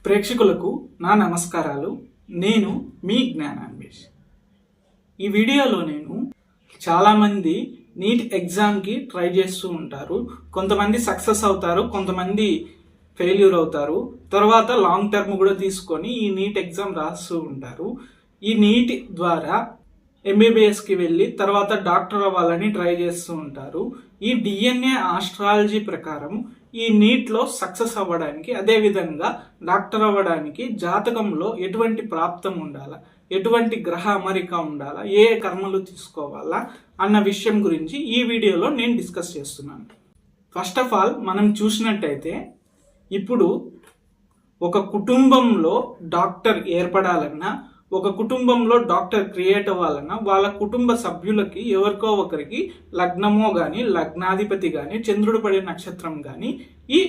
ప్రేక్షకులకు నా నమస్కారాలు. నేను మీ జ్ఞానాన్వేష్. ఈ వీడియోలో నేను చాలామంది నీట్ ఎగ్జామ్కి ట్రై చేస్తూ ఉంటారు. కొంతమంది సక్సెస్ అవుతారు, కొంతమంది ఫెయిల్యూర్ అవుతారు. తర్వాత లాంగ్ టర్మ్ కూడా తీసుకొని ఈ నీట్ ఎగ్జామ్ రాస్తూ ఉంటారు. ఈ నీట్ ద్వారా ఎంబీబీఎస్కి వెళ్ళి తర్వాత డాక్టర్ అవ్వాలని ట్రై చేస్తూ ఉంటారు. ఈ డిఎన్ఏ ఆస్ట్రాలజీ ప్రకారం ఈ నీట్లో సక్సెస్ అవ్వడానికి, అదేవిధంగా డాక్టర్ అవ్వడానికి జాతకంలో ఎటువంటి ప్రాప్తం ఉండాలా, ఎటువంటి గ్రహ అమరిక ఉండాలా, ఏ కర్మలు తీసుకోవాలా అన్న విషయం గురించి ఈ వీడియోలో నేను డిస్కస్ చేస్తున్నాను. ఫస్ట్ ఆఫ్ ఆల్ మనం చూసినట్టయితే ఇప్పుడు ఒక కుటుంబంలో డాక్టర్ ఏర్పడాలన్నా, ఒక కుటుంబంలో డాక్టర్ క్రియేట్ అవ్వాలన్నా వాళ్ళ కుటుంబ సభ్యులకి ఎవరికో ఒకరికి లగ్నమో కానీ, లగ్నాధిపతి కానీ, చంద్రుడు పడే నక్షత్రం కానీ ఈ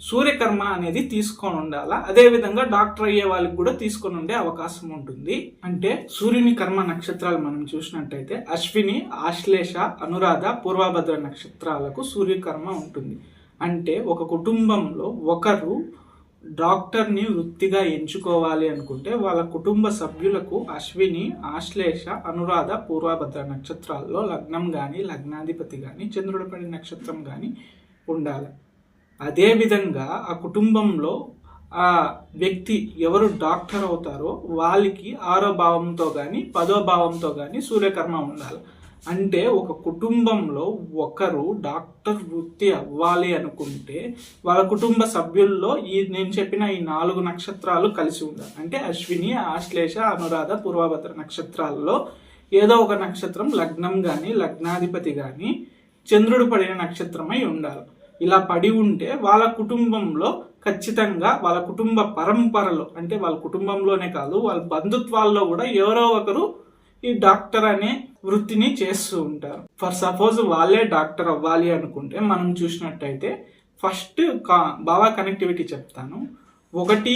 సూర్యకర్మ అనేది తీసుకొని ఉండాలా. అదేవిధంగా డాక్టర్ అయ్యే వాళ్ళకి కూడా తీసుకొని ఉండే అవకాశం ఉంటుంది. అంటే సూర్యుని కర్మ నక్షత్రాలు మనం చూసినట్టయితే అశ్విని, ఆశ్లేష, అనురాధ, పూర్వభద్ర నక్షత్రాలకు సూర్యకర్మ ఉంటుంది. అంటే ఒక కుటుంబంలో ఒకరు డాక్టర్ని వృత్తిగా ఎంచుకోవాలి అనుకుంటే వాళ్ళ కుటుంబ సభ్యులకు అశ్విని, ఆశ్లేష, అనురాధ, పూర్వభద్ర నక్షత్రాల్లో లగ్నం కానీ, లగ్నాధిపతి కానీ, చంద్రుడి పడి నక్షత్రం కానీ ఉండాలి. అదేవిధంగా ఆ కుటుంబంలో ఆ వ్యక్తి ఎవరు డాక్టర్ అవుతారో వాళ్ళకి 6వ భావంతో కానీ 10వ భావంతో కానీ సూర్యకర్మ ఉండాలి. అంటే ఒక కుటుంబంలో ఒకరు డాక్టర్ వృత్తి అవ్వాలి అనుకుంటే వాళ్ళ కుటుంబ సభ్యుల్లో నేను చెప్పిన ఈ 4 నక్షత్రాలు కలిసి ఉండాలి. అంటే అశ్విని, ఆశ్లేష, అనురాధ, పూర్వభద్ర నక్షత్రాల్లో ఏదో ఒక నక్షత్రం లగ్నం కానీ, లగ్నాధిపతి కానీ చంద్రుడు పడిన నక్షత్రమై ఉండాలి. ఇలా పడి ఉంటే వాళ్ళ కుటుంబంలో ఖచ్చితంగా వాళ్ళ కుటుంబ పరంపరలో, అంటే వాళ్ళ కుటుంబంలోనే కాదు వాళ్ళ బంధుత్వాల్లో కూడా ఎవరో ఒకరు ఈ డాక్టర్ అనే వృత్తిని చేస్తూ ఉంటారు. ఫర్ సపోజ్ వాళ్ళే డాక్టర్ అవ్వాలి అనుకుంటే మనం చూసినట్టయితే ఫస్ట్ భావ కనెక్టివిటీ చెప్తాను. 1,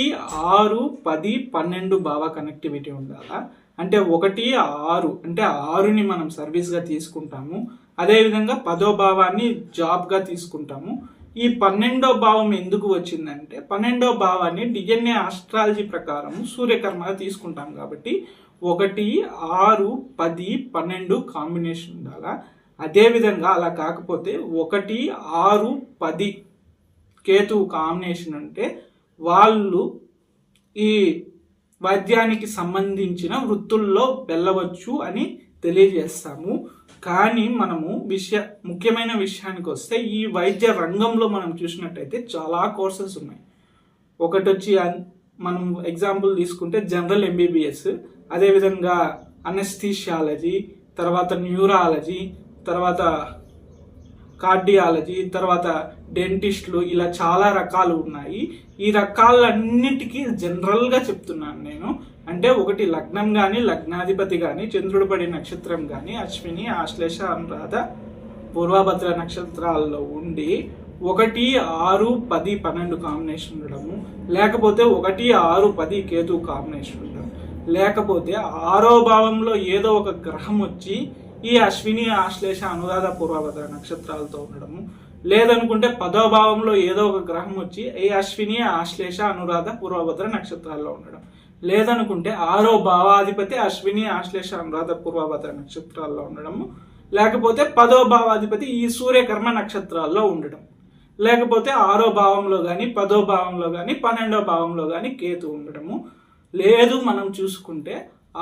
6, 10, 12 భావ కనెక్టివిటీ ఉండాలా. అంటే 1, 6 అంటే 6ని మనం సర్వీస్గా తీసుకుంటాము. అదేవిధంగా 10వ భావాన్ని జాబ్గా తీసుకుంటాము. ఈ 12వ భావం ఎందుకు వచ్చిందంటే 12వ భావాన్ని డిఎన్ఏ ఆస్ట్రాలజీ ప్రకారం సూర్యకర్మగా తీసుకుంటాం కాబట్టి 1, 6, 10, 12 కాంబినేషన్ ఉండాలా. అదేవిధంగా అలా కాకపోతే 1, 6, 10 కేతువు కాంబినేషన్ అంటే వాళ్ళు ఈ వైద్యానికి సంబంధించిన వృత్తుల్లో వెళ్ళవచ్చు అని తెలియజేస్తాము. కానీ మనము ముఖ్యమైన విషయానికి వస్తే ఈ వైద్య రంగంలో మనం చూసినట్టయితే చాలా కోర్సెస్ ఉన్నాయి. ఒకటి వచ్చి మనం ఎగ్జాంపుల్ తీసుకుంటే జనరల్ ఎంబీబీఎస్, అదేవిధంగా అనస్థీషియాలజీ, తర్వాత న్యూరాలజీ, తర్వాత కార్డియాలజీ, తర్వాత డెంటిస్టులు, ఇలా చాలా రకాలు ఉన్నాయి. ఈ రకాలన్నిటికీ జనరల్గా చెప్తున్నాను నేను. అంటే ఒకటి లగ్నం కానీ, లగ్నాధిపతి కానీ, చంద్రుడు పడి నక్షత్రం కానీ అశ్విని, ఆశ్లేష, అనురాధ, పూర్వభద్ర నక్షత్రాల్లో ఉండి 1, 6, 10, 12 కాంబినేషన్ ఉండడము, లేకపోతే 1, 6, 10 కేతు కాంబినేషన్ ఉండడం, లేకపోతే 6వ భావంలో ఏదో ఒక గ్రహం వచ్చి ఈ అశ్విని, ఆశ్లేష, అనురాధ, పూర్వభద్ర నక్షత్రాలతో ఉండడము, లేదనుకుంటే 10వ భావంలో ఏదో ఒక గ్రహం వచ్చి ఈ అశ్విని, ఆశ్లేష, అనురాధ, పూర్వభద్ర నక్షత్రాల్లో ఉండడం, లేదనుకుంటే 6వ భావాధిపతి అశ్విని, ఆశ్లేష, అనురాధ, పూర్వభద్ర నక్షత్రాల్లో ఉండడము, లేకపోతే 10వ భావాధిపతి ఈ సూర్యకర్మ నక్షత్రాల్లో ఉండడం, లేకపోతే 6వ భావంలో కానీ, 10వ భావంలో కానీ, 12వ భావంలో కానీ కేతు ఉండడము, లేదు మనం చూసుకుంటే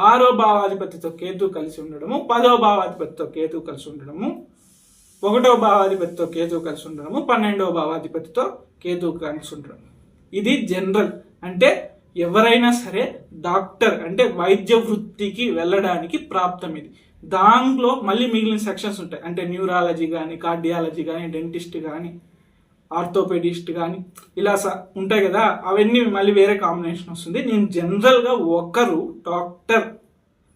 6వ భావాధిపతితో కేతు కలిసి ఉండడము, 10వ భావాధిపతితో కేతు కలిసి ఉండడము, 1వ భావాధిపతితో కేతు కలిసి ఉండడము, 12వ భావాధిపతితో కేతు కలిసి ఉండడం. ఇది జనరల్. అంటే ఎవరైనా సరే డాక్టర్ అంటే వైద్య వృత్తికి వెళ్ళడానికి ప్రాప్తం ఇది. దాంట్లో మళ్ళీ మిగిలిన సెక్షన్స్ ఉంటాయి. అంటే న్యూరాలజీ కానీ, కార్డియాలజీ కానీ, డెంటిస్ట్ కానీ, ఆర్థోపెడిస్ట్ కానీ ఇలా ఉంటాయి కదా, అవన్నీ మళ్ళీ వేరే కాంబినేషన్ వస్తుంది. నేను జనరల్గా ఒకరు డాక్టర్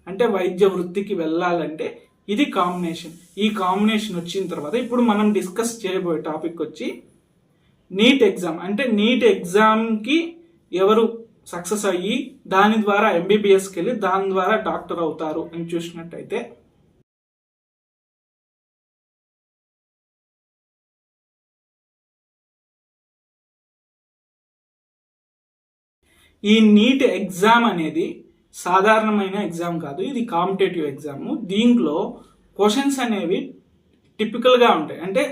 అంటే వైద్య వృత్తికి వెళ్ళాలంటే ఇది కాంబినేషన్. ఈ కాంబినేషన్ వచ్చిన తర్వాత ఇప్పుడు మనం డిస్కస్ చేయబోయే టాపిక్ వచ్చి నీట్ ఎగ్జామ్. అంటే నీట్ ఎగ్జామ్కి ఎవరు సక్సెస్ అయ్యి దాని ద్వారా ఎంబీబీఎస్కి వెళ్ళి దాని ద్వారా డాక్టర్ అవుతారు అని చూసినట్టయితే ఈ నీట్ ఎగ్జామ్ అనేది సాధారణమైన ఎగ్జామ్ కాదు, ఇది కాంపిటేటివ్ ఎగ్జామ్. దీంట్లో క్వశ్చన్స్ అనేవి టిపికల్గా ఉంటాయి. అంటే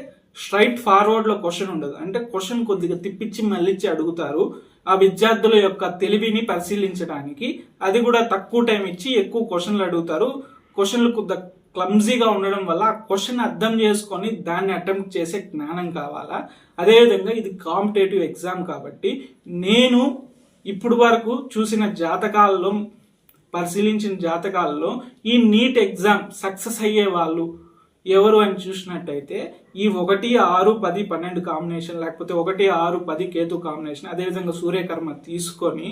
స్ట్రైట్ ఫార్వర్డ్లో క్వశ్చన్ ఉండదు. అంటే క్వశ్చన్ కొద్దిగా తిప్పించి మళ్ళించి అడుగుతారు ఆ విద్యార్థుల యొక్క తెలివిని పరిశీలించడానికి. అది కూడా తక్కువ టైం ఇచ్చి ఎక్కువ క్వశ్చన్లు అడుగుతారు. క్వశ్చన్లు కొద్దిగా క్లమ్జీగా ఉండడం వల్ల ఆ క్వశ్చన్ అర్థం చేసుకొని దాన్ని అటెంప్ట్ చేసే జ్ఞానం కావాలా. అదేవిధంగా ఇది కాంపిటేటివ్ ఎగ్జామ్ కాబట్టి నేను ఇప్పుడు వరకు చూసిన జాతకాల్లో, పరిశీలించిన జాతకాల్లో ఈ నీట్ ఎగ్జామ్ సక్సెస్ అయ్యే వాళ్ళు ఎవరు అని చూసినట్టయితే ఈ 1, 6, 10, 12 కాంబినేషన్, లేకపోతే 1, 6, 10 కేతు కాంబినేషన్, అదేవిధంగా సూర్యకర్మ తీసుకొని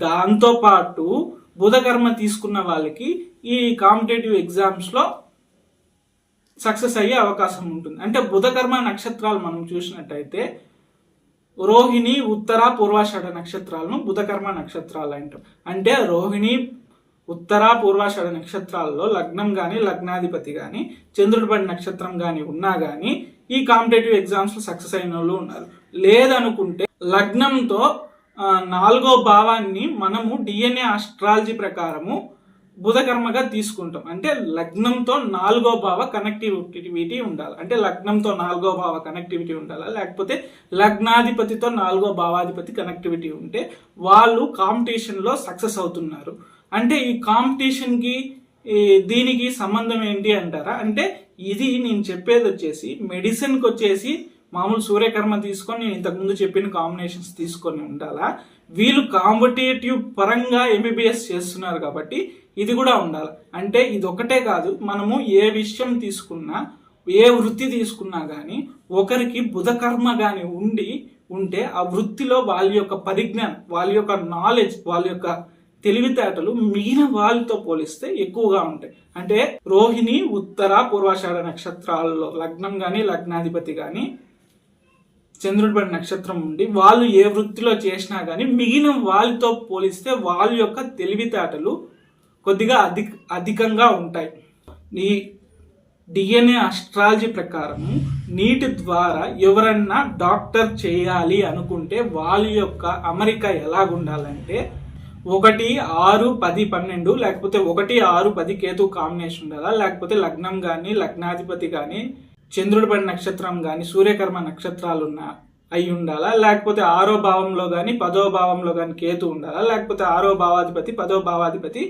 దాంతోపాటు బుధకర్మ తీసుకున్న వాళ్ళకి ఈ కాంపిటేటివ్ ఎగ్జామ్స్లో సక్సెస్ అయ్యే అవకాశం ఉంటుంది. అంటే బుధకర్మ నక్షత్రాలు మనం చూసినట్టయితే రోహిణి, ఉత్తర, పూర్వాషాఢ నక్షత్రాలను బుధకర్మ నక్షత్రాలు అంటాం. అంటే రోహిణి, ఉత్తర, పూర్వాషాఢ నక్షత్రాల్లో లగ్నం కానీ లగ్నాధిపతి కానీ చంద్రుడి పడి నక్షత్రం కానీ ఉన్నా కానీ ఈ కాంపిటేటివ్ ఎగ్జామ్స్లో సక్సెస్ అయిన వాళ్ళు ఉన్నారు. లేదనుకుంటే లగ్నంతో 4వ భావాన్ని మనము డిఎన్ఏ ఆస్ట్రాలజీ ప్రకారము బుధకర్మగా తీసుకుంటాం. అంటే లగ్నంతో 4వ భావ కనెక్టివిటీ ఉండాలి. అంటే లగ్నంతో 4వ భావ కనెక్టివిటీ ఉండాలా, లేకపోతే లగ్నాధిపతితో 4వ భావాధిపతి కనెక్టివిటీ ఉంటే వాళ్ళు కాంపిటీషన్లో సక్సెస్ అవుతున్నారు. అంటే ఈ కాంపిటీషన్కి దీనికి సంబంధం ఏంటి అంటారా? అంటే ఇది నేను చెప్పేది వచ్చేసి మెడిసిన్కి వచ్చేసి మామూలు సూర్యకర్మ తీసుకొని నేను ఇంతకుముందు చెప్పిన కాంబినేషన్స్ తీసుకొని ఉండాలా. వీళ్ళు కాంపిటేటివ్ పరంగా ఎంబీబీఎస్ చేస్తున్నారు కాబట్టి ఇది కూడా ఉండాలి. అంటే ఇది ఒకటే కాదు, మనము ఏ విషయం తీసుకున్నా, ఏ వృత్తి తీసుకున్నా కానీ ఒకరికి బుధకర్మ కానీ ఉంటే ఆ వృత్తిలో వాళ్ళ యొక్క పరిజ్ఞానం, వాళ్ళ యొక్క నాలెడ్జ్, వాళ్ళ యొక్క తెలివితేటలు మిగిలిన వాళ్ళతో పోలిస్తే ఎక్కువగా ఉంటాయి. అంటే రోహిణి, ఉత్తర, పూర్వాషాఢ నక్షత్రాల్లో లగ్నం కానీ లగ్నాధిపతి కానీ చంద్రుడి పడి నక్షత్రం ఉండి వాళ్ళు ఏ వృత్తిలో చేసినా కానీ మిగిలిన వాళ్ళతో పోలిస్తే వాళ్ళ యొక్క తెలివితేటలు కొద్దిగా అధికంగా ఉంటాయి. ఈ డిఎన్ఏ ఆస్ట్రాలజీ ప్రకారం నీట్ ద్వారా ఎవరన్నా డాక్టర్ చేయాలి అనుకుంటే వాళ్ళ యొక్క అమరిక ఎలాగుండాలంటే 1, 6, 10, 12 లేకపోతే 1, 6, 10 కేతు కాంబినేషన్ ఉండాలా, లేకపోతే లగ్నం కానీ లగ్నాధిపతి కానీ చంద్రుడి పడి నక్షత్రం కానీ సూర్యకర్మ నక్షత్రాలు అయి ఉండాలా, లేకపోతే 6వ భావంలో కానీ 10వ భావంలో కానీ కేతు ఉండాలా, లేకపోతే 6వ భావాధిపతి 10వ భావాధిపతి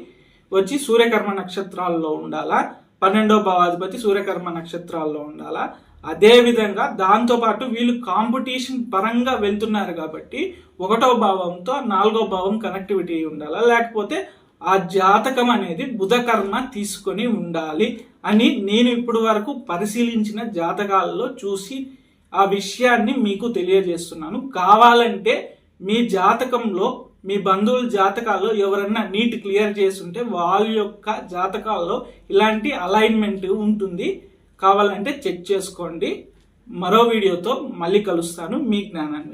వచ్చి సూర్యకర్మ నక్షత్రాల్లో ఉండాలా, 12వ భావాధిపతి సూర్యకర్మ నక్షత్రాల్లో ఉండాలా. అదేవిధంగా దాంతోపాటు వీళ్ళు కాంపిటీషన్ పరంగా వెళ్తున్నారు కాబట్టి 1వ భావంతో 4వ భావం కనెక్టివిటీ ఉండాలా, లేకపోతే ఆ జాతకం అనేది బుధకర్మ తీసుకొని ఉండాలి అని నేను ఇప్పుడు వరకు పరిశీలించిన జాతకాలలో చూసి ఆ విషయాన్ని మీకు తెలియజేస్తున్నాను. కావాలంటే మీ జాతకంలో, మీ బంధువుల జాతకాల్లో ఎవరన్నా నీట్ క్లియర్ చేస్తుంటే వాళ్ళ యొక్క జాతకాల్లో ఇలాంటి అలైన్మెంట్ ఉంటుంది, కావాలంటే చెక్ చేసుకోండి. మరో వీడియోతో మళ్ళీ కలుస్తాను. మీ జ్ఞానాన్వేష్.